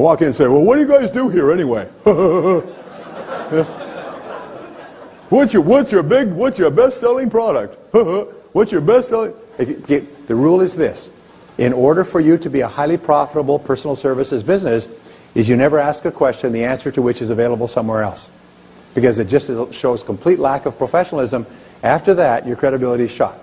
Walk in and say, well, what do you guys do here anyway? Yeah. What's your best-selling product? What's your best-selling? The rule is this. In order for you to be a highly profitable personal services business, is you never ask a question, the answer to which is available somewhere else. Because it just shows complete lack of professionalism. After that, your credibility is shot.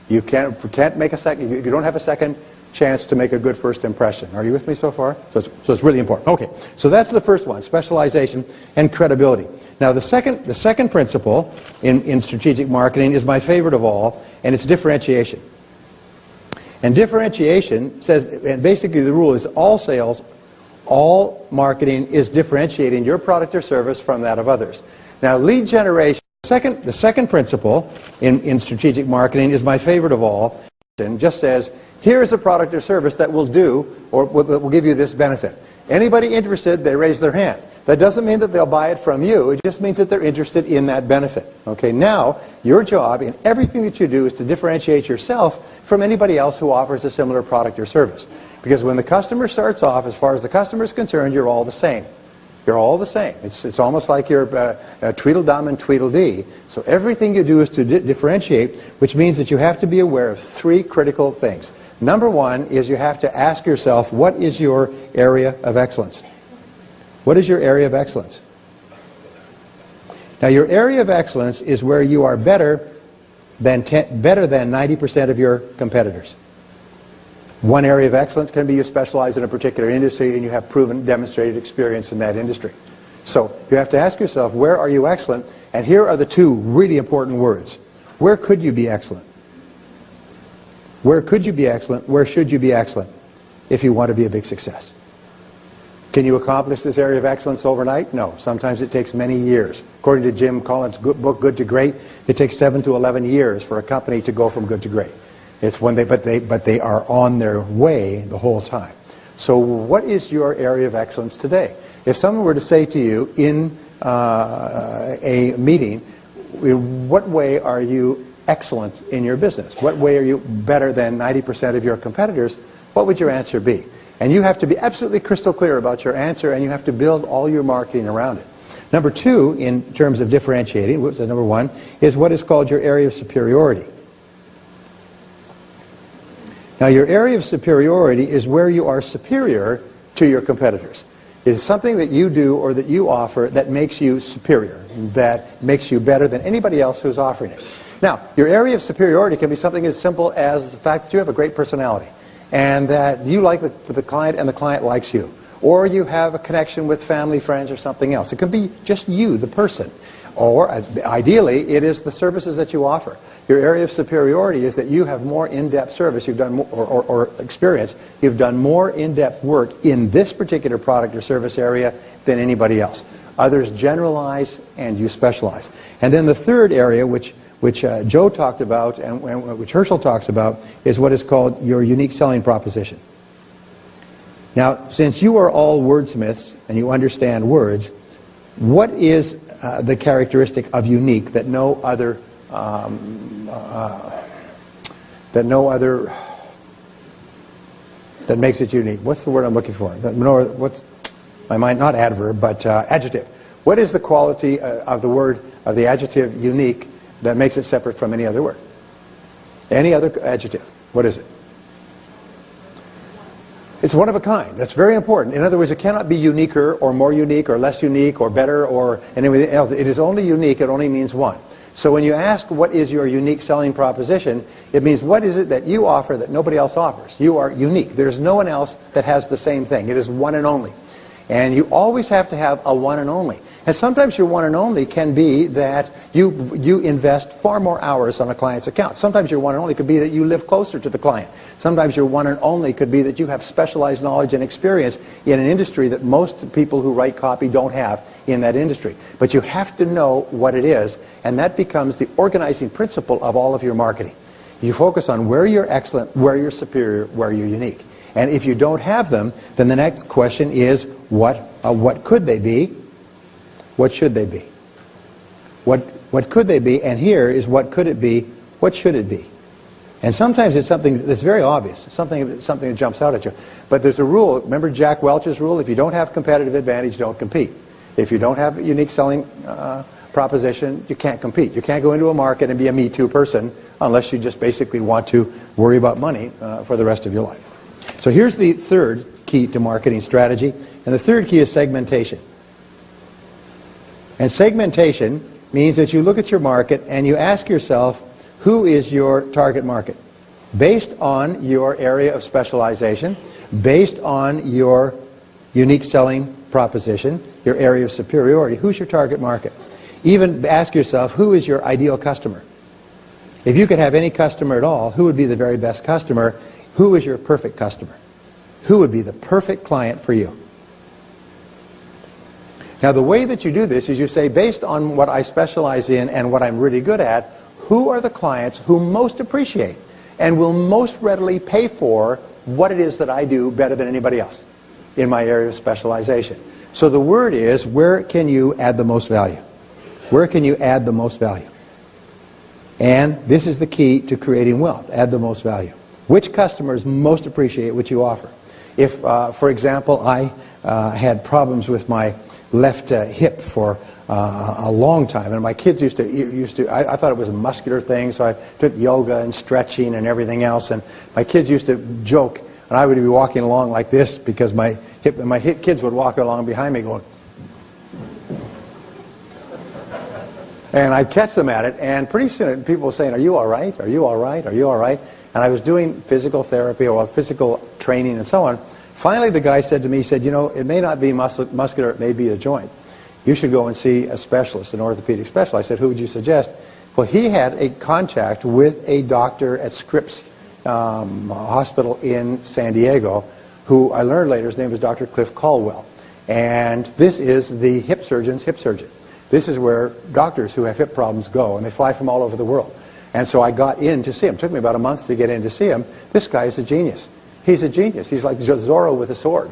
You can't make a second, you don't have a second chance to make a good first impression. Are you with me so far? So it's really important. Okay, so that's the first one, specialization and credibility. Now the second principle in strategic marketing is my favorite of all, and it's differentiation. And differentiation says, and basically the rule is all sales, all marketing is differentiating your product or service from that of others. Now lead generation, the second principle in strategic marketing is my favorite of all, and just says, here is a product or service that will do, or that will give you this benefit. Anybody interested, they raise their hand. That doesn't mean that they'll buy it from you, it just means that they're interested in that benefit. Okay, now, your job in everything that you do is to differentiate yourself from anybody else who offers a similar product or service. Because when the customer starts off, as far as the customer is concerned, you're all the same. You're all the same. It's almost like you're Tweedledum and Tweedledee. So everything you do is to differentiate, which means that you have to be aware of three critical things. Number one is you have to ask yourself, what is your area of excellence? What is your area of excellence? Now, your area of excellence is where you are better than 90% of your competitors. One area of excellence can be you specialize in a particular industry and you have proven, demonstrated experience in that industry. So you have to ask yourself, where are you excellent? And here are the two really important words. Where could you be excellent? Where could you be excellent? Where should you be excellent if you want to be a big success? Can you accomplish this area of excellence overnight? No. Sometimes it takes many years. According to Jim Collins' book, Good to Great, it takes 7 to 11 years for a company to go from good to great. It's when but they are on their way the whole time. So what is your area of excellence today? If someone were to say to you in a meeting, in what way are you excellent in your business? What way are you better than 90% of your competitors? What would your answer be? And you have to be absolutely crystal clear about your answer, and you have to build all your marketing around it. Number two, in terms of differentiating, number one, is what is called your area of superiority. Now, your area of superiority is where you are superior to your competitors. It is something that you do or that you offer that makes you superior, that makes you better than anybody else who's offering it. Now, your area of superiority can be something as simple as the fact that you have a great personality and that you like the client and the client likes you. Or you have a connection with family, friends, or something else. It can be just you, the person. Or, ideally, it is the services that you offer. Your area of superiority is that you have more in-depth service, you've done more, or experience, you've done more in-depth work in this particular product or service area than anybody else. Others generalize and you specialize. And then the third area, which Joe talked about and which Herschel talks about, is what is called your unique selling proposition. Now, since you are all wordsmiths and you understand words, what is the characteristic of unique that no other that makes it unique? What's the word I'm looking for? Not adverb, but adjective. What is the quality of the word, of the adjective unique, that makes it separate from any other word? Any other adjective. What is it? It's one of a kind. That's very important. In other words, it cannot be uniquer or more unique or less unique or better or anything else. It is only unique. It only means one. So when you ask what is your unique selling proposition, it means what is it that you offer that nobody else offers. You are unique. There's no one else that has the same thing. It is one and only. And you always have to have a one and only. And sometimes your one and only can be that you invest far more hours on a client's account. Sometimes your one and only could be that you live closer to the client. Sometimes your one and only could be that you have specialized knowledge and experience in an industry that most people who write copy don't have in that industry. But you have to know what it is, and that becomes the organizing principle of all of your marketing. You focus on where you're excellent, where you're superior, where you're unique. And if you don't have them, then the next question is, what could they be? What should they be? What could they be? And here is what could it be? What should it be? And sometimes it's something that's very obvious, something that jumps out at you. But there's a rule. Remember Jack Welch's rule? If you don't have competitive advantage, don't compete. If you don't have a unique selling proposition, you can't compete. You can't go into a market and be a Me Too person unless you just basically want to worry about money for the rest of your life. So here's the third key to marketing strategy. And the third key is segmentation. And segmentation means that you look at your market and you ask yourself, who is your target market? Based on your area of specialization, based on your unique selling proposition, your area of superiority, who's your target market? Even ask yourself, who is your ideal customer? If you could have any customer at all, who would be the very best customer? Who is your perfect customer? Who would be the perfect client for you? Now, the way that you do this is you say, based on what I specialize in and what I'm really good at, who are the clients who most appreciate and will most readily pay for what it is that I do better than anybody else in my area of specialization? So the word is, where can you add the most value? Where can you add the most value? And this is the key to creating wealth, add the most value. Which customers most appreciate what you offer? If, for example, I had problems with my left hip for a long time, and my kids used to I thought it was a muscular thing, so I took yoga and stretching and everything else, and my kids used to joke, and I would be walking along like this because my kids would walk along behind me going, and I'd catch them at it, and pretty soon people were saying, are you all right? Are you all right? Are you all right? And I was doing physical therapy or physical training and so on. Finally, the guy said to me, he said, you know, it may not be muscular, it may be a joint. You should go and see a specialist, an orthopedic specialist. I said, who would you suggest? Well, he had a contact with a doctor at Scripps Hospital in San Diego, who I learned later, his name was Dr. Cliff Caldwell. And this is the hip surgeon's hip surgeon. This is where doctors who have hip problems go, and they fly from all over the world. And so I got in to see him. It took me about a month to get in to see him. This guy is a genius. He's a genius. He's like Zorro with a sword.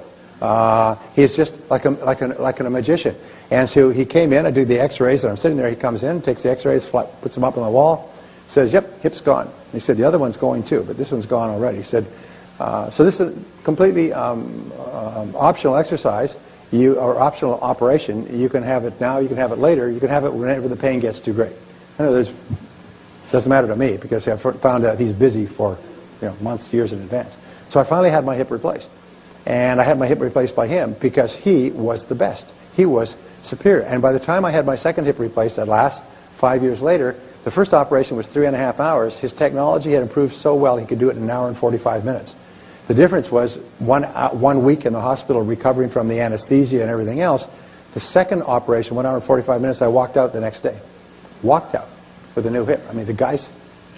He's just like a magician. And so he came in, I do the x-rays, and I'm sitting there, he comes in, takes the x-rays, puts them up on the wall, says, yep, hip's gone. He said, the other one's going too, but this one's gone already. He said, so this is a completely optional exercise, or optional operation. You can have it now, you can have it later, you can have it whenever the pain gets too great. I know it doesn't matter to me, because I found out he's busy for months, years in advance. So I finally had my hip replaced. And I had my hip replaced by him because he was the best. He was superior. And by the time I had my second hip replaced at last, 5 years later, the first operation was 3.5 hours. His technology had improved so well he could do it in 1 hour and 45 minutes. The difference was 1 week in the hospital recovering from the anesthesia and everything else. The second operation, 1 hour and 45 minutes, I walked out the next day. Walked out with a new hip. I mean, the guy's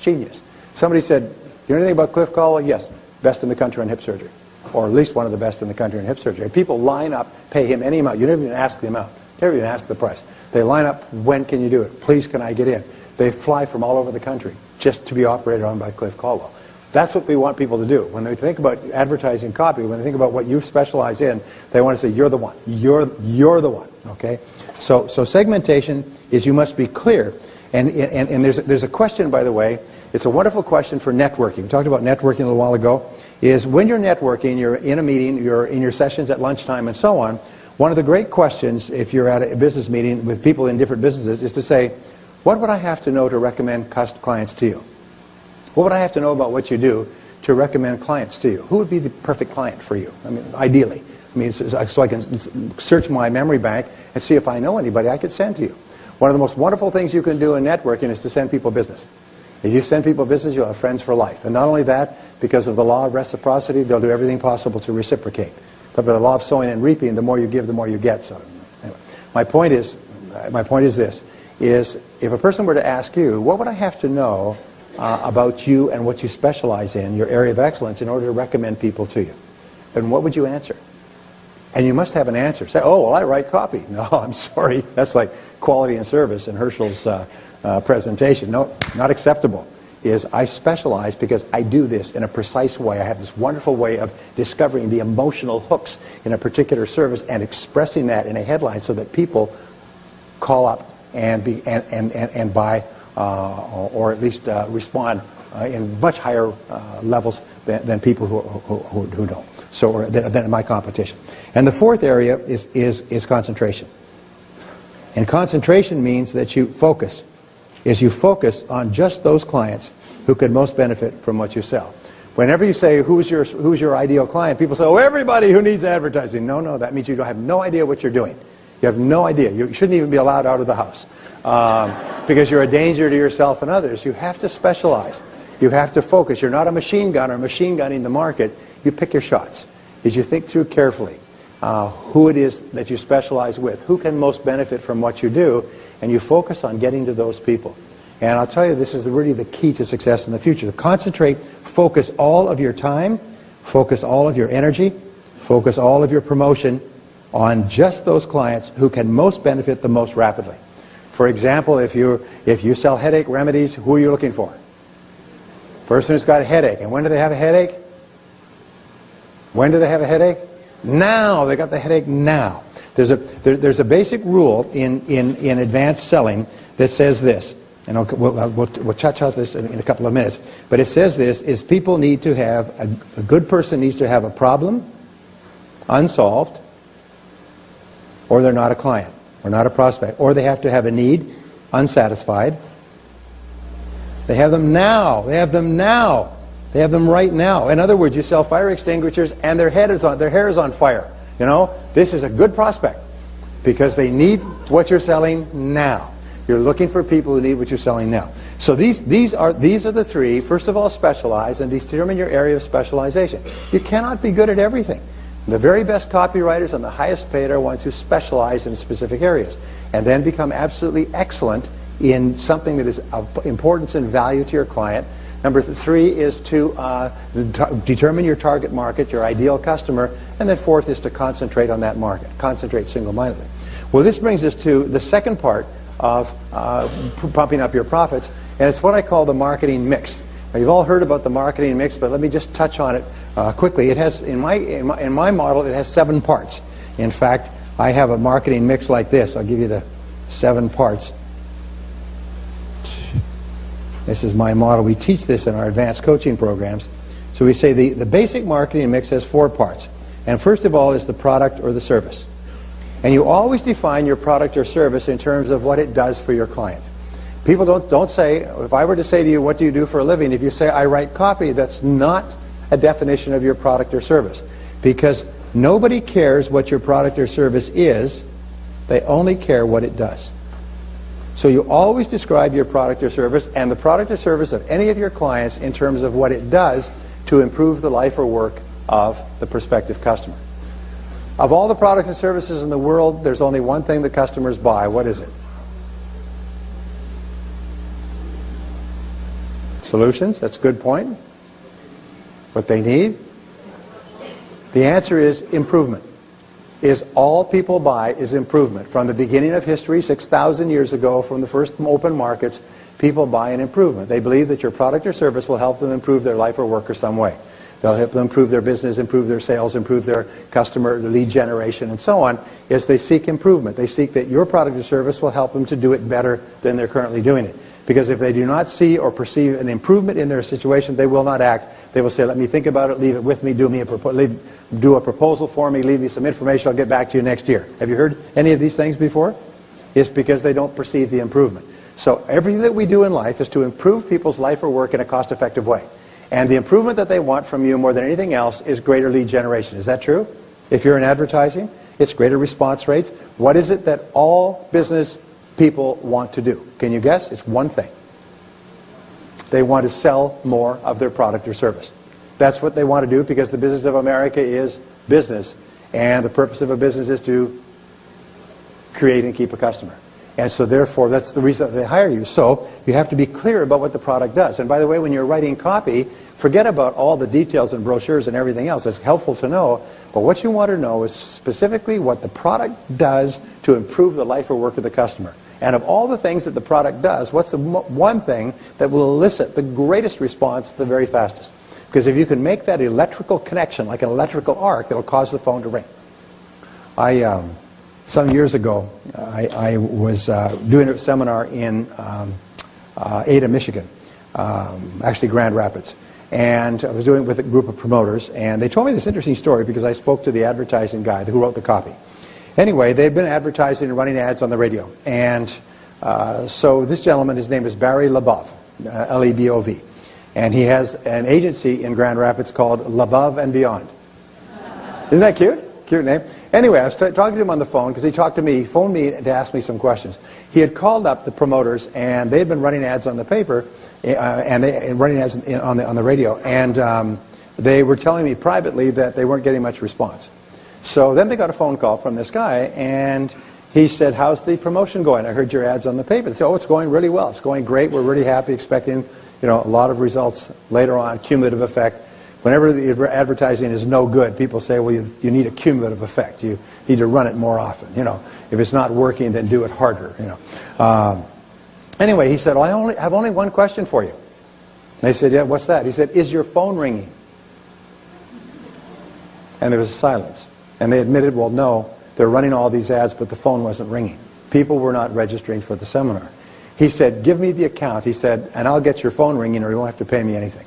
genius. Somebody said, you know anything about Cliff Caldwell? Yes, best in the country on hip surgery. Or at least one of the best in the country in hip surgery. And people line up, pay him any amount. You never even ask the amount. You never even ask the price. They line up, when can you do it? Please, can I get in? They fly from all over the country just to be operated on by Cliff Caldwell. That's what we want people to do. When they think about advertising copy, when they think about what you specialize in, they want to say, you're the one. You're the one. Okay? So segmentation is you must be clear. And there's a question, by the way. It's a wonderful question for networking. We talked about networking a little while ago. Is when you're networking, you're in a meeting, you're in your sessions at lunchtime and so on, one of the great questions if you're at a business meeting with people in different businesses is to say, what would I have to know to recommend clients to you? What would I have to know about what you do to recommend clients to you? Who would be the perfect client for you? I mean, ideally. I mean, so I can search my memory bank and see if I know anybody I could send to you. One of the most wonderful things you can do in networking is to send people business. If you send people business, you'll have friends for life. And not only that, because of the law of reciprocity, they'll do everything possible to reciprocate. But by the law of sowing and reaping, the more you give, the more you get. So anyway, my point is this, is if a person were to ask you, what would I have to know about you and what you specialize in, your area of excellence, in order to recommend people to you? Then what would you answer? And you must have an answer. Say, oh, well, I write copy. No, I'm sorry. That's like quality and service in Herschel's presentation. No, not acceptable. Is I specialize because I do this in a precise way. I have this wonderful way of discovering the emotional hooks in a particular service and expressing that in a headline so that people call up and buy or at least respond in much higher levels than people who don't. So than my competition. And the fourth area is concentration. And concentration means that you focus. You focus on just those clients who could most benefit from what you sell. Whenever you say, who's your ideal client, people say, oh, everybody who needs advertising. No, that means you have no idea what you're doing. You have no idea. You shouldn't even be allowed out of the house because you're a danger to yourself and others. You have to specialize. You have to focus. You're not a machine gunner machine gunning the market. You pick your shots. You think through carefully who it is that you specialize with, who can most benefit from what you do, and you focus on getting to those people. And I'll tell you, this is really the key to success in the future. Concentrate, focus all of your time, focus all of your energy, focus all of your promotion on just those clients who can most benefit the most rapidly. For example, if you sell headache remedies, who are you looking for? Person who's got a headache. And when do they have a headache? When do they have a headache? Now. They got the headache now. There's a basic rule in advanced selling that says this. And we'll touch on this in a couple of minutes. But it says this, is people need to have, a good person needs to have a problem unsolved, or they're not a client, or not a prospect. Or they have to have a need unsatisfied. They have them now. They have them now. They have them right now. In other words, you sell fire extinguishers and their hair is on fire. You know, this is a good prospect because they need what you're selling now. You're looking for people who need what you're selling now. So these are the three. First of all, specialize and determine your area of specialization. You cannot be good at everything. The very best copywriters and the highest paid are ones who specialize in specific areas and then become absolutely excellent in something that is of importance and value to your client. Number three is to determine your target market, your ideal customer, and then fourth is to concentrate on that market. Concentrate single-mindedly. Well, this brings us to the second part of pumping up your profits, and it's what I call the marketing mix. Now, you've all heard about the marketing mix, but let me just touch on it quickly. It has, in my model, it has 7 parts. In fact, I have a marketing mix like this. I'll give you the 7 parts. This is my model. We teach this in our advanced coaching programs. So we say the basic marketing mix has 4 parts. And first of all is the product or the service. And you always define your product or service in terms of what it does for your client. People don't say, if I were to say to you, what do you do for a living? If you say, I write copy, that's not a definition of your product or service. Because nobody cares what your product or service is. They only care what it does. So you always describe your product or service and the product or service of any of your clients in terms of what it does to improve the life or work of the prospective customer. Of all the products and services in the world, there's only one thing that customers buy. What is it? Solutions. That's a good point. What they need? The answer is improvement. Is all people buy is improvement. From the beginning of history, 6,000 years ago, from the first open markets, people buy an improvement. They believe that your product or service will help them improve their life or work or some way. They'll help them improve their business, improve their sales, improve their customer lead generation, and so on, as they seek improvement. They seek that your product or service will help them to do it better than they're currently doing it. Because if they do not see or perceive an improvement in their situation, they will not act. They will say, let me think about it, leave it with me, do a proposal for me, leave me some information, I'll get back to you next year. Have you heard any of these things before? It's because they don't perceive the improvement. So everything that we do in life is to improve people's life or work in a cost-effective way. And the improvement that they want from you more than anything else is greater lead generation. Is that true? If you're in advertising, it's greater response rates. What is it that all business people want to do? Can you guess? It's one thing. They want to sell more of their product or service. That's what they want to do because the business of America is business. And the purpose of a business is to create and keep a customer. And so therefore, that's the reason they hire you. So you have to be clear about what the product does. And by the way, when you're writing copy, forget about all the details and brochures and everything else. It's helpful to know. But what you want to know is specifically what the product does to improve the life or work of the customer. And of all the things that the product does, what's the one thing that will elicit the greatest response the very fastest? Because if you can make that electrical connection, like an electrical arc, it'll cause the phone to ring. Some years ago, I was doing a seminar in Ada, Michigan. actually Grand Rapids. And I was doing it with a group of promoters, and they told me this interesting story because I spoke to the advertising guy who wrote the copy. Anyway, they'd been advertising and running ads on the radio. And so this gentleman, his name is Barry Lebov, L-E-B-O-V. And he has an agency in Grand Rapids called Lebov and Beyond. Isn't that cute? Cute name. Anyway, I was talking to him on the phone because he phoned me to ask me some questions. He had called up the promoters, and they had been running ads on the paper, and running ads on the radio, and they were telling me privately that they weren't getting much response. So then they got a phone call from this guy, and he said, "How's the promotion going? I heard your ads on the paper." They said, "Oh, it's going really well. It's going great. We're really happy, expecting, a lot of results later on, cumulative effect." Whenever the advertising is no good, people say, well, you need a cumulative effect. You need to run it more often. If it's not working, then do it harder. Anyway, he said, well, I have only one question for you. They said, yeah, what's that? He said, is your phone ringing? And there was a silence. And they admitted, well, no, they're running all these ads, but the phone wasn't ringing. People were not registering for the seminar. He said, give me the account. He said, and I'll get your phone ringing, or you won't have to pay me anything.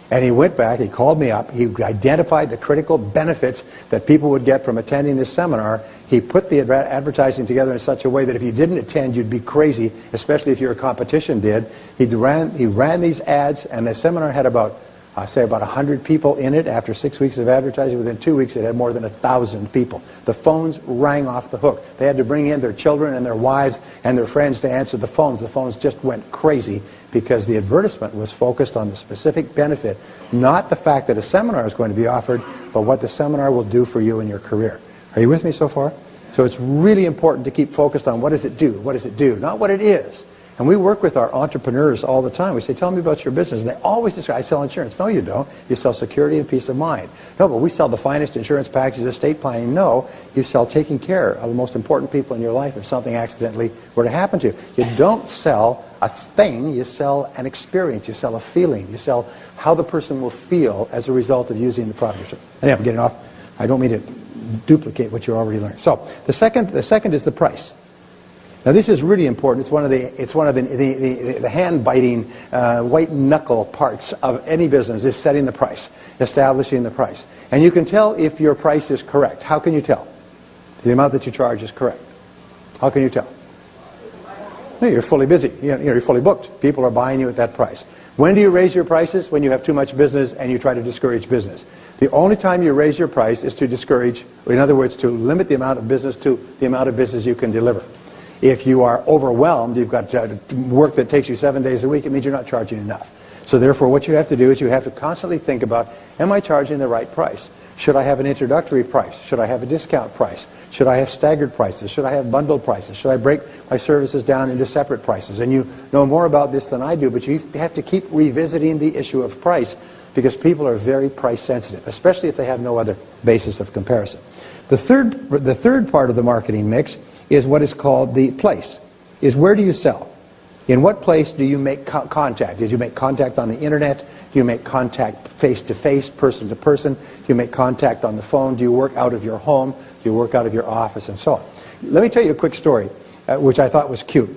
And he went back, he called me up, he identified the critical benefits that people would get from attending this seminar. He put the advertising together in such a way that if you didn't attend, you'd be crazy, especially if your competition did. He ran these ads, and the seminar had about 100 people in it. After 6 weeks of advertising, within 2 weeks, it had more than 1,000 people. The phones rang off the hook. They had to bring in their children and their wives and their friends to answer the phones. The phones just went crazy because the advertisement was focused on the specific benefit, not the fact that a seminar is going to be offered, but what the seminar will do for you in your career. Are you with me so far? So it's really important to keep focused on what does it do? What does it do? Not what it is. And we work with our entrepreneurs all the time. We say, tell me about your business. And they always describe, I sell insurance. No, you don't. You sell security and peace of mind. No, but we sell the finest insurance packages, estate planning. No, you sell taking care of the most important people in your life if something accidentally were to happen to you. You don't sell a thing. You sell an experience. You sell a feeling. You sell how the person will feel as a result of using the product. Anyway, I'm getting off. I don't mean to duplicate what you're already learning. So the second is the price. Now this is really important. It's one of the hand-biting, white-knuckle parts of any business is setting the price, establishing the price. And you can tell if your price is correct. How can you tell? The amount that you charge is correct. How can you tell? You're fully busy. You're fully booked. People are buying you at that price. When do you raise your prices? When you have too much business and you try to discourage business. The only time you raise your price is to discourage, or in other words, to limit the amount of business to the amount of business you can deliver. If you are overwhelmed, you've got work that takes you 7 days a week, it means you're not charging enough. So therefore, what you have to do is you have to constantly think about, am I charging the right price? Should I have an introductory price? Should I have a discount price? Should I have staggered prices? Should I have bundled prices? Should I break my services down into separate prices? And you know more about this than I do, but you have to keep revisiting the issue of price because people are very price sensitive, especially if they have no other basis of comparison. The third part of the marketing mix is what is called the place, is where do you sell? In what place do you make contact? Did you make contact on the internet? Do you make contact face-to-face, person-to-person? Do you make contact on the phone? Do you work out of your home? Do you work out of your office? And so on. Let me tell you a quick story, which I thought was cute.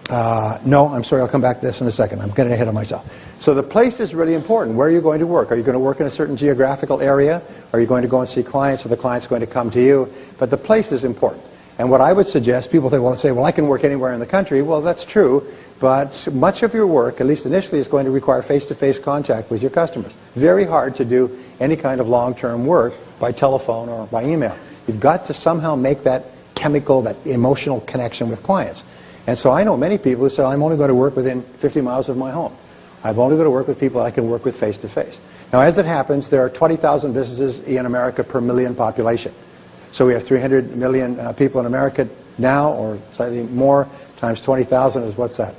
No, I'm sorry, I'll come back to this in a second. I'm getting ahead of myself. So the place is really important. Where are you going to work? Are you going to work in a certain geographical area? Are you going to go and see clients, or the client's going to come to you? But the place is important. And what I would suggest, people say, well, I can work anywhere in the country. Well, that's true, but much of your work, at least initially, is going to require face-to-face contact with your customers. Very hard to do any kind of long-term work by telephone or by email. You've got to somehow make that chemical, that emotional connection with clients. And so I know many people who say, I'm only going to work within 50 miles of my home. I'm only going to work with people I can work with face-to-face. Now, as it happens, there are 20,000 businesses in America per million population. So we have 300 million people in America now, or slightly more, times 20,000 is what's that?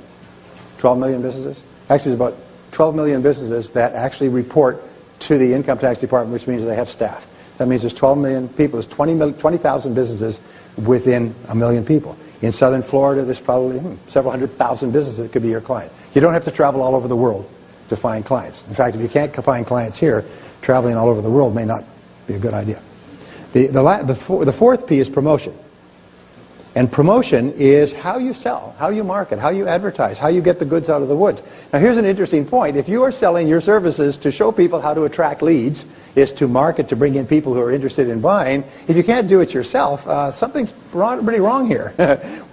12 million businesses? Actually, it's about 12 million businesses that actually report to the income tax department, which means they have staff. That means there's 12 million people. There's 20,000 businesses within a million people. In southern Florida, there's probably several 100,000 businesses that could be your clients. You don't have to travel all over the world to find clients. In fact, if you can't find clients here, traveling all over the world may not be a good idea. The fourth P is promotion. And promotion is how you sell, how you market, how you advertise, how you get the goods out of the woods. Now here's an interesting point. If you are selling your services to show people how to attract leads, is to market, to bring in people who are interested in buying, if you can't do it yourself, something's pretty wrong here.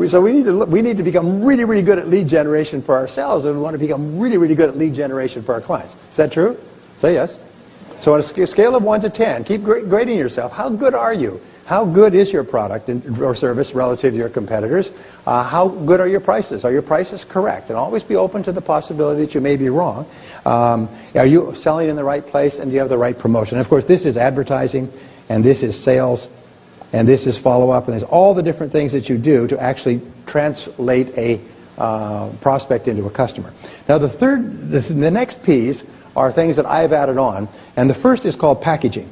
So we need to become really, really good at lead generation for ourselves, and we want to become really, really good at lead generation for our clients. Is that true? Say yes. So on a scale of 1 to 10, keep grading yourself. How good are you? How good is your product or service relative to your competitors? How good are your prices? Are your prices correct? And always be open to the possibility that you may be wrong. Are you selling in the right place, and do you have the right promotion? And of course, this is advertising, and this is sales, and this is follow-up, and there's all the different things that you do to actually translate a prospect into a customer. Now, the next P's are things that I've added on, and the first is called packaging.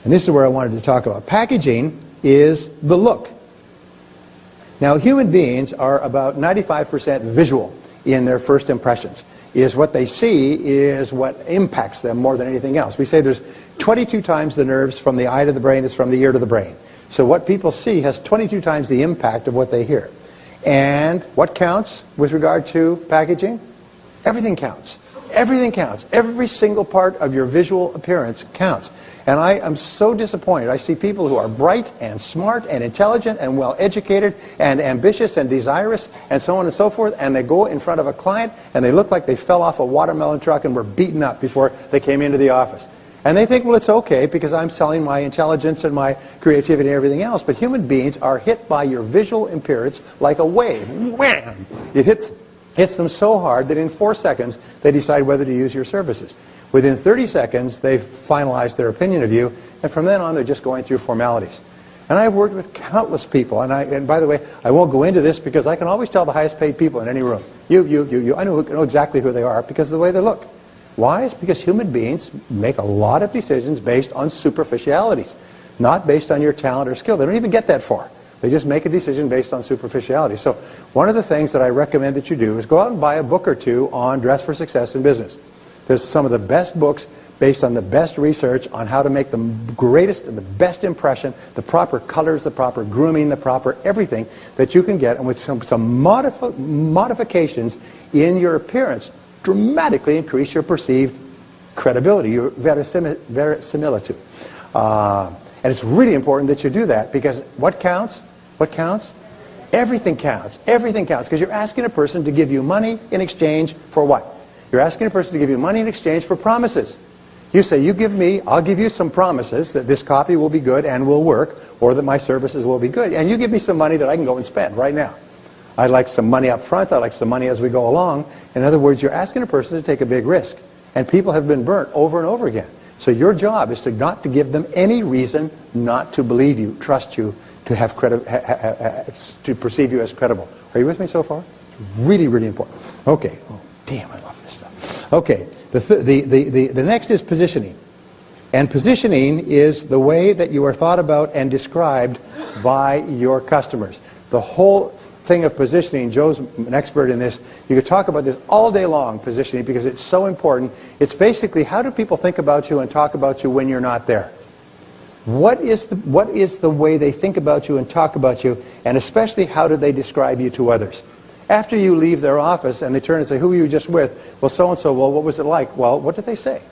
And this is where I wanted to talk about. Packaging is the look. Now, human beings are about 95% visual in their first impressions. Is what they see is what impacts them more than anything else. We say there's 22 times the nerves from the eye to the brain is from the ear to the brain. So what people see has 22 times the impact of what they hear. And what counts with regard to packaging? Everything counts. Everything counts. Every single part of your visual appearance counts. And I am so disappointed. I see people who are bright and smart and intelligent and well-educated and ambitious and desirous and so on and so forth, and they go in front of a client and they look like they fell off a watermelon truck and were beaten up before they came into the office. And they think, well, it's okay because I'm selling my intelligence and my creativity and everything else. But human beings are hit by your visual appearance like a wave. Wham! It hits them so hard that in 4 seconds they decide whether to use your services. Within 30 seconds, they've finalized their opinion of you, and from then on, they're just going through formalities. And I've worked with countless people, and by the way, I won't go into this because I can always tell the highest paid people in any room. You. I know exactly who they are because of the way they look. Why? It's because human beings make a lot of decisions based on superficialities, not based on your talent or skill. They don't even get that far. They just make a decision based on superficiality. So one of the things that I recommend that you do is go out and buy a book or two on dress for success in business. There's some of the best books based on the best research on how to make the greatest and the best impression, the proper colors, the proper grooming, the proper everything that you can get, and with some modifications in your appearance, dramatically increase your perceived credibility, your verisimilitude. And it's really important that you do that because what counts? What counts? Everything counts. Everything counts because you're asking a person to give you money in exchange for what? You're asking a person to give you money in exchange for promises. You say, you give me, I'll give you some promises that this copy will be good and will work, or that my services will be good. And you give me some money that I can go and spend right now. I'd like some money up front. I'd like some money as we go along. In other words, you're asking a person to take a big risk. And people have been burnt over and over again. So your job is not to give them any reason not to believe you, trust you, to have to perceive you as credible. Are you with me so far? Really, really important. Okay. Oh, damn, I love this stuff. Okay. The next is positioning. And positioning is the way that you are thought about and described by your customers. The whole thing of positioning, Joe's an expert in this. You could talk about this all day long, positioning, because it's so important. It's basically how do people think about you and talk about you when you're not there? What is the way they think about you and talk about you, and especially how do they describe you to others? After you leave their office and they turn and say, who were you just with? Well, so-and-so. Well, what was it like? Well, what did they say?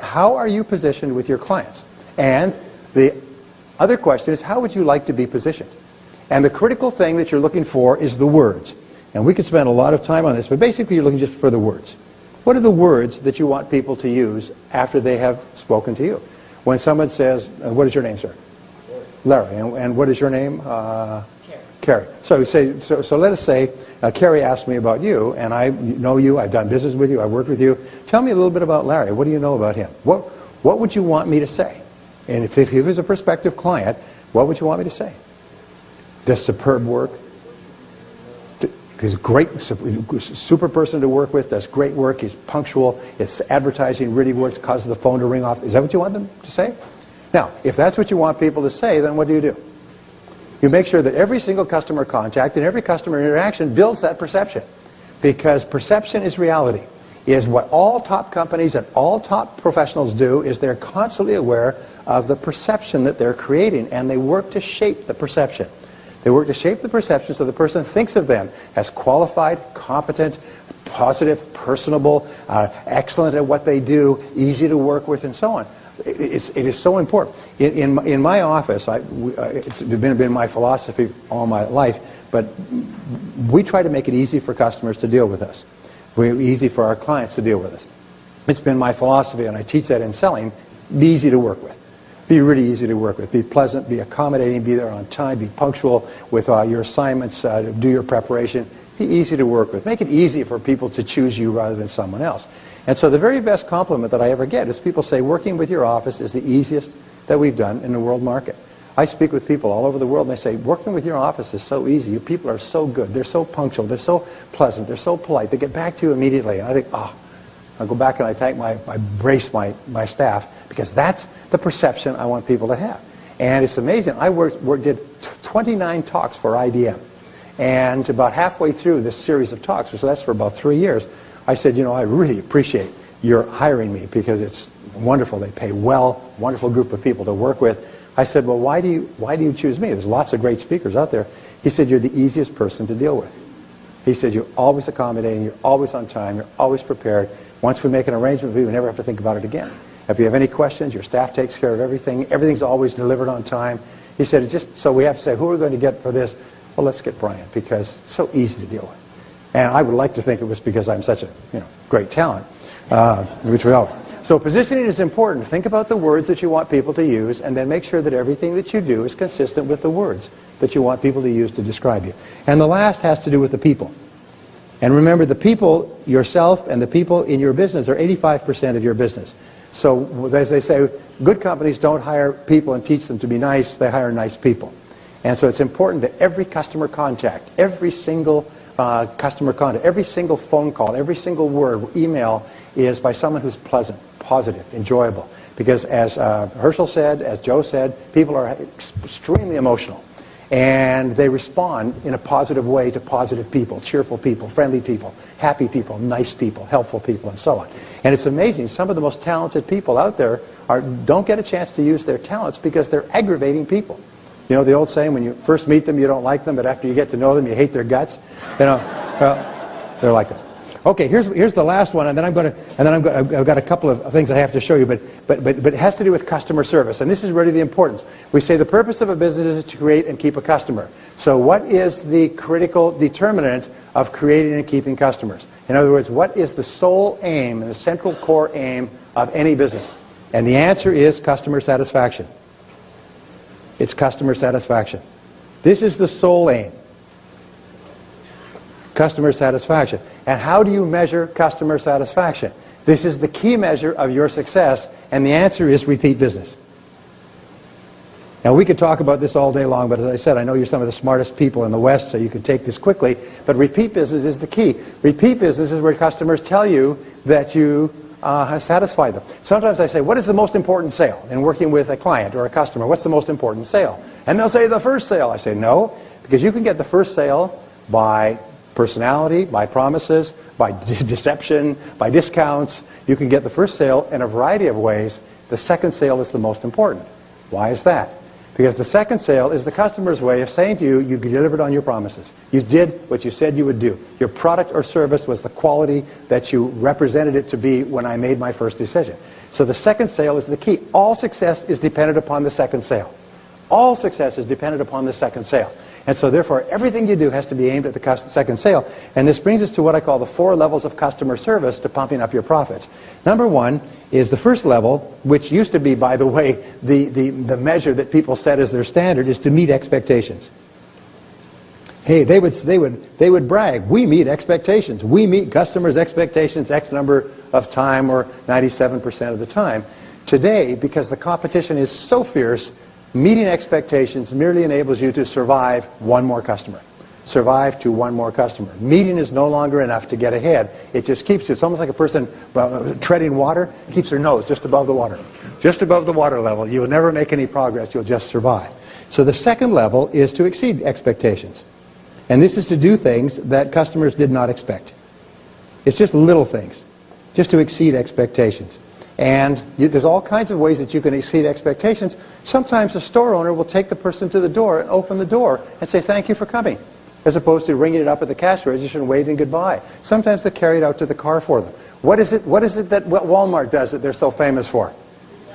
How are you positioned with your clients? And the other question is, how would you like to be positioned? And the critical thing that you're looking for is the words. And we could spend a lot of time on this, but basically you're looking just for the words. What are the words that you want people to use after they have spoken to you? When someone says, what is your name, sir? Larry. And what is your name? Carrie. So let us say Carrie asked me about you, and I know you, I've done business with you, I've worked with you. Tell me a little bit about Larry. What do you know about him? What would you want me to say? And if he was a prospective client, what would you want me to say? Does superb work? He's a great, super person to work with, does great work, he's punctual, his advertising really works, causes the phone to ring off. Is that what you want them to say? Now, if that's what you want people to say, then what do? You make sure that every single customer contact and every customer interaction builds that perception. Because perception is reality. Is what all top companies and all top professionals do is they're constantly aware of the perception that they're creating, and they work to shape the perception. They work to shape the perception so the person thinks of them as qualified, competent, positive, personable, excellent at what they do, easy to work with, and so on. It is so important. In my office, it's been my philosophy all my life, but we try to make it easy for customers to deal with us. Easy for our clients to deal with us. It's been my philosophy, and I teach that in selling. Be easy to work with. Be really easy to work with. Be pleasant, be accommodating, be there on time, be punctual with your assignments, do your preparation. Be easy to work with. Make it easy for people to choose you rather than someone else. And so the very best compliment that I ever get is people say, working with your office is the easiest that we've done in the world market. I speak with people all over the world and they say, working with your office is so easy. Your people are so good. They're so punctual. They're so pleasant. They're so polite. They get back to you immediately. And I think, I go back and I thank I brace my staff, because that's the perception I want people to have. And it's amazing. I did 29 talks for IBM. And about halfway through this series of talks, so that's for about 3 years, I said, I really appreciate your hiring me, because it's wonderful. They pay well, wonderful group of people to work with. I said, well, why do you choose me? There's lots of great speakers out there. He said, you're the easiest person to deal with. He said, you're always accommodating, you're always on time, you're always prepared. Once we make an arrangement with you, we never have to think about it again. If you have any questions, your staff takes care of everything. Everything's always delivered on time. He said, it's just so we have to say, who are we going to get for this? Well, let's get Brian, because it's so easy to deal with. And I would like to think it was because I'm such a great talent, which we are. So positioning is important. Think about the words that you want people to use, and then make sure that everything that you do is consistent with the words that you want people to use to describe you. And the last has to do with the people. And remember, the people, yourself and the people in your business, are 85% of your business. So as they say, good companies don't hire people and teach them to be nice. They hire nice people. And so it's important that every customer contact, every single customer contact, every single phone call, every single word, email, is by someone who's pleasant, positive, enjoyable. Because as Herschel said, as Joe said, people are extremely emotional. And they respond in a positive way to positive people, cheerful people, friendly people, happy people, nice people, helpful people, and so on. And it's amazing. Some of the most talented people out there don't get a chance to use their talents because they're aggravating people. You know the old saying, when you first meet them, you don't like them, but after you get to know them, you hate their guts? Well, they're like that. Okay, here's the last one, and then I've got a couple of things I have to show you, but it has to do with customer service, and this is really the importance. We say the purpose of a business is to create and keep a customer. So what is the critical determinant of creating and keeping customers? In other words, what is the sole aim and the central core aim of any business? And the answer is customer satisfaction. It's customer satisfaction. This is the sole aim. Customer satisfaction. And how do you measure customer satisfaction? This is the key measure of your success, and the answer is repeat business. Now, we could talk about this all day long, but as I said, I know you're some of the smartest people in the West, so you can take this quickly, but repeat business is the key. Repeat business is where customers tell you that you have satisfied them. Sometimes I say, what is the most important sale? In working with a client or a customer, what's the most important sale? And they'll say, the first sale. I say, no, because you can get the first sale by personality, by promises, by deception, by discounts. You can get the first sale in a variety of ways. The second sale is the most important. Why is that? Because the second sale is the customer's way of saying to you, you delivered on your promises. You did what you said you would do. Your product or service was the quality that you represented it to be when I made my first decision. So the second sale is the key. All success is dependent upon the second sale. All success is dependent upon the second sale. And so therefore, everything you do has to be aimed at the second sale. And this brings us to what I call the 4 levels of customer service to pumping up your profits. Number 1 is the first level, which used to be, by the way, the measure that people set as their standard, is to meet expectations. Hey, they would brag, we meet expectations. We meet customers' expectations X number of time, or 97% of the time. Today, because the competition is so fierce, meeting expectations merely enables you to survive one more customer. Survive to one more customer. Meeting is no longer enough to get ahead. It just keeps you. It's almost like a person treading water, keeps their nose just above the water. Just above the water level. You'll never make any progress. You'll just survive. So the second level is to exceed expectations. And this is to do things that customers did not expect. It's just little things. Just to exceed expectations. And there's all kinds of ways that you can exceed expectations. Sometimes the store owner will take the person to the door and open the door and say, thank you for coming, as opposed to ringing it up at the cash register and waving goodbye. Sometimes they carry it out to the car for them. What is it that Walmart does that they're so famous for?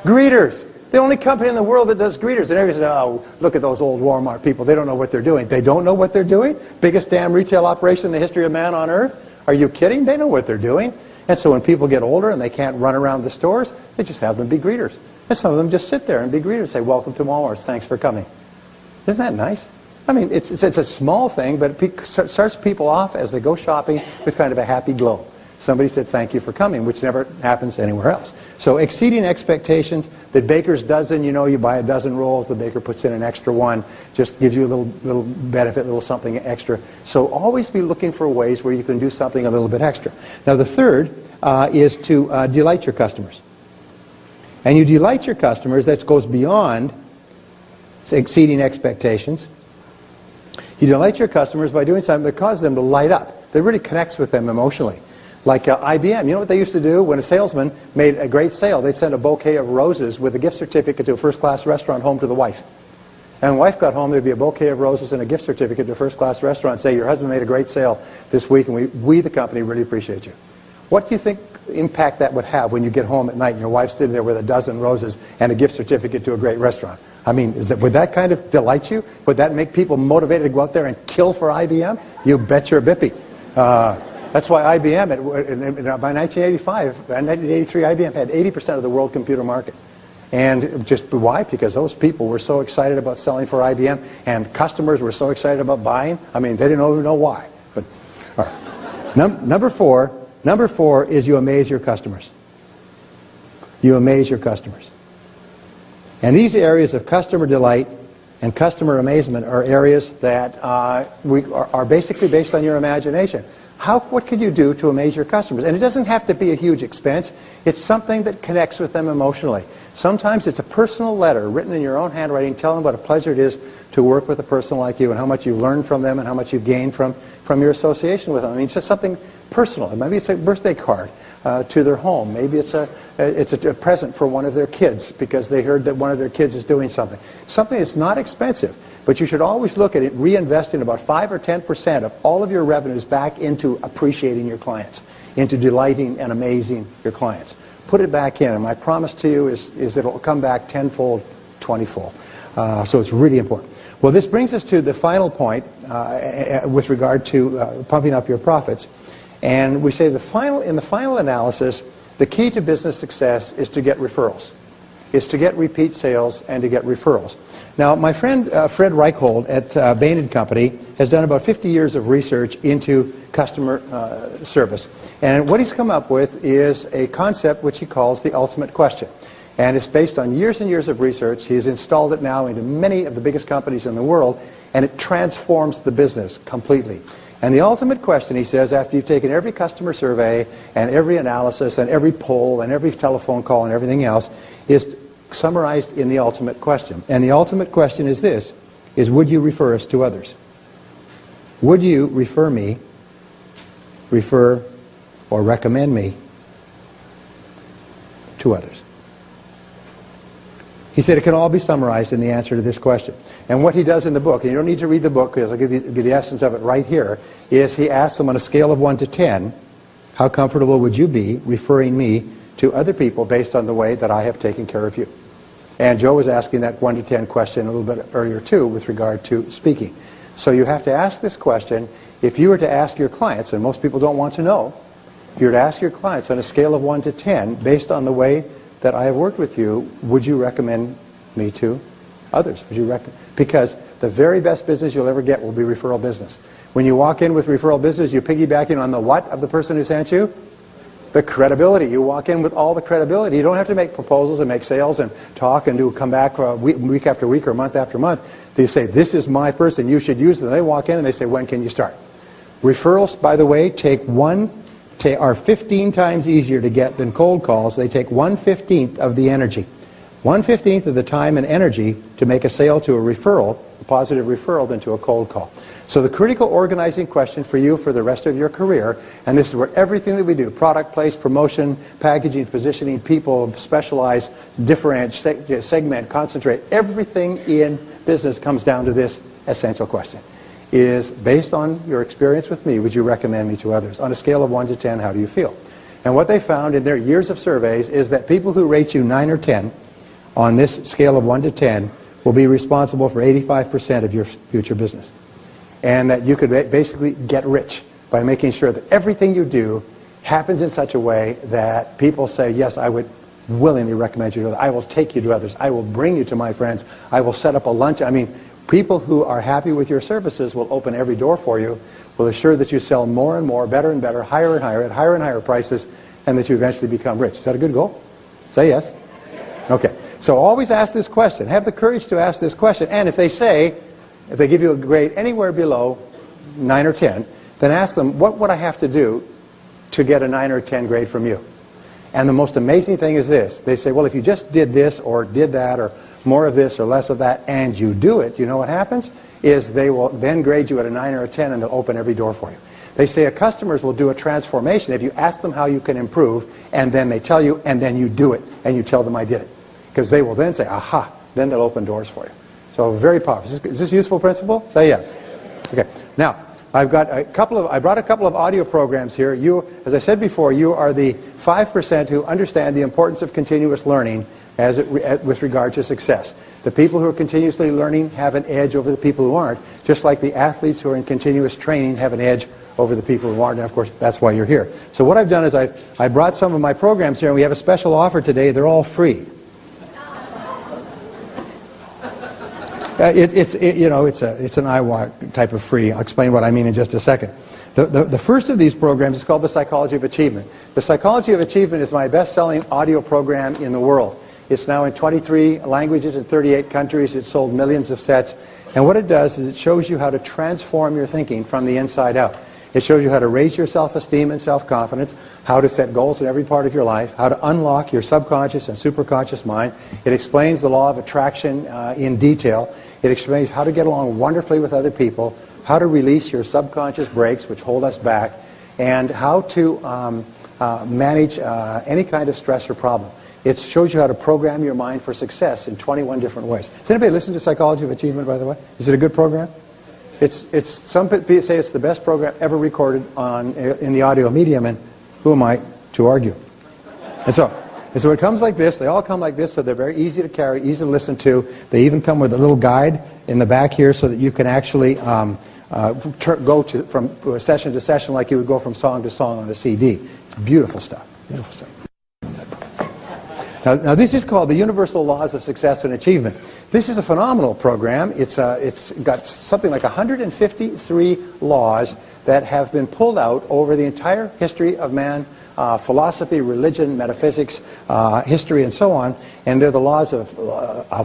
Greeters. The only company in the world that does greeters. And everybody says, oh, look at those old Walmart people. They don't know what they're doing. They don't know what they're doing? Biggest damn retail operation in the history of man on earth? Are you kidding? They know what they're doing. And so when people get older and they can't run around the stores, they just have them be greeters. And some of them just sit there and be greeters, say, welcome to Walmart, thanks for coming. Isn't that nice? I mean, it's a small thing, but it starts people off as they go shopping with kind of a happy glow. Somebody said, thank you for coming, which never happens anywhere else. So exceeding expectations, the baker's dozen, you buy a dozen rolls, the baker puts in an extra one, just gives you a little benefit, a little something extra. So always be looking for ways where you can do something a little bit extra. Now the third is to delight your customers. And you delight your customers, that goes beyond exceeding expectations. You delight your customers by doing something that causes them to light up, that really connects with them emotionally. Like IBM. You know what they used to do? When a salesman made a great sale, they'd send a bouquet of roses with a gift certificate to a first-class restaurant home to the wife. And when the wife got home, there'd be a bouquet of roses and a gift certificate to a first-class restaurant and say, your husband made a great sale this week, and we, the company, really appreciate you. What do you think impact that would have when you get home at night and your wife's sitting there with a dozen roses and a gift certificate to a great restaurant? I mean, would that kind of delight you? Would that make people motivated to go out there and kill for IBM? You bet your bippy. That's why IBM, by 1983, IBM had 80% of the world computer market. And just why? Because those people were so excited about selling for IBM, and customers were so excited about buying. I mean, they didn't even know why. But all right. Number four is you amaze your customers. You amaze your customers. And these areas of customer delight and customer amazement are areas that are basically based on your imagination. What can you do to amaze your customers? And it doesn't have to be a huge expense. It's something that connects with them emotionally. Sometimes it's a personal letter written in your own handwriting telling them what a pleasure it is to work with a person like you and how much you've learned from them and how much you've gained from your association with them. I mean, it's just something personal. Maybe it's a birthday card to their home. Maybe it's a present for one of their kids because they heard that one of their kids is doing something. Something that's not expensive. But you should always look at it, reinvesting about 5 or 10% of all of your revenues back into appreciating your clients, into delighting and amazing your clients. Put it back in, and my promise to you is that it will come back tenfold, 20-fold. So it's really important. Well, this brings us to the final point with regard to pumping up your profits. And we say in the final analysis, the key to business success is to get referrals. Is to get repeat sales and to get referrals. Now, my friend Fred Reichhold at Bain & Company has done about 50 years of research into customer service. And what he's come up with is a concept which he calls the ultimate question. And it's based on years and years of research. He's installed it now into many of the biggest companies in the world, and it transforms the business completely. And the ultimate question, he says, after you've taken every customer survey and every analysis and every poll and every telephone call and everything else, is summarized in the ultimate question. And the ultimate question is this, is would you refer us to others? Would you refer or recommend me to others? He said it can all be summarized in the answer to this question. And what he does in the book, and you don't need to read the book because I'll give you the essence of it right here, is he asks them on a scale of 1 to 10, how comfortable would you be referring me to other people based on the way that I have taken care of you? And Joe was asking that 1 to 10 question a little bit earlier too with regard to speaking. So you have to ask this question. If you were to ask your clients, and most people don't want to know, if you were to ask your clients on a scale of 1 to 10, based on the way that I have worked with you, would you recommend me to others? Would you recommend? Because the very best business you'll ever get will be referral business. When you walk in with referral business, you piggyback in on the what of the person who sent you? The credibility. You walk in with all the credibility. You don't have to make proposals and make sales and talk and come back for week after week or month after month. They say, this is my person. You should use them. They walk in and they say, when can you start? Referrals, by the way, are 15 times easier to get than cold calls. They take 1/15 of the energy. 1/15 of the time and energy to make a sale to a referral a positive referral than to a cold call. So the critical organizing question for you for the rest of your career, and this is where everything that we do, product, place, promotion, packaging, positioning, people, specialize, differentiate, segment, concentrate, everything in business comes down to this essential question. Is, based on your experience with me, would you recommend me to others? On a scale of 1 to 10, how do you feel? And what they found in their years of surveys is that people who rate you 9 or 10 on this scale of 1 to 10 will be responsible for 85% of your future business. And that you could basically get rich by making sure that everything you do happens in such a way that people say, yes, I would willingly recommend you to others. I will take you to others. I will bring you to my friends. I will set up a lunch. I mean, people who are happy with your services will open every door for you, will assure that you sell more and more, better and better, higher and higher, at higher and higher prices, and that you eventually become rich. Is that a good goal? Say yes. Okay. So always ask this question. Have the courage to ask this question. And if they give you a grade anywhere below 9 or 10, then ask them, what would I have to do to get a 9 or 10 grade from you? And the most amazing thing is this. They say, well, if you just did this or did that or more of this or less of that, and you do it, you know what happens? Is they will then grade you at a 9 or a 10, and they'll open every door for you. They say customers will do a transformation if you ask them how you can improve, and then they tell you, and then you do it, and you tell them I did it. Because they will then say, aha, then they'll open doors for you. So very powerful. Is this a useful principle? Say yes. Okay. Now, I brought a couple of audio programs here. You, as I said before, you are the 5% who understand the importance of continuous learning with regard to success. The people who are continuously learning have an edge over the people who aren't, just like the athletes who are in continuous training have an edge over the people who aren't, and of course that's why you're here. So what I've done is I brought some of my programs here, and we have a special offer today. They're all free. It's an IWA type of free. I'll explain what I mean in just a second. The first of these programs is called The Psychology of Achievement. The Psychology of Achievement is my best-selling audio program in the world. It's now in 23 languages in 38 countries. It's sold millions of sets. And what it does is it shows you how to transform your thinking from the inside out. It shows you how to raise your self-esteem and self-confidence, how to set goals in every part of your life, how to unlock your subconscious and superconscious mind. It explains the law of attraction in detail. It explains how to get along wonderfully with other people, how to release your subconscious brakes, which hold us back, and how to manage any kind of stress or problem. It shows you how to program your mind for success in 21 different ways. Does anybody listen to Psychology of Achievement, by the way? Is it a good program? Some people say it's the best program ever recorded in the audio medium, and who am I to argue? And so it comes like this. They all come like this, so they're very easy to carry, easy to listen to. They even come with a little guide in the back here so that you can actually go from session to session like you would go from song to song on a CD. It's beautiful stuff. Beautiful stuff. Now this is called the Universal Laws of Success and Achievement. This is a phenomenal program. It's got something like 153 laws that have been pulled out over the entire history of man, philosophy, religion, metaphysics, history, and so on. And they're the laws of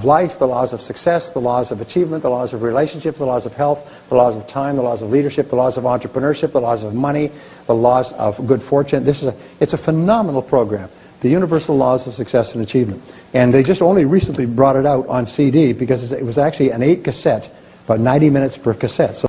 life, the laws of success, the laws of achievement, the laws of relationships, the laws of health, the laws of time, the laws of leadership, the laws of entrepreneurship, the laws of money, the laws of good fortune. It's a phenomenal program. The Universal Laws of Success and Achievement. And they just only recently brought it out on CD because it was actually an 8 cassette, about 90 minutes per cassette. So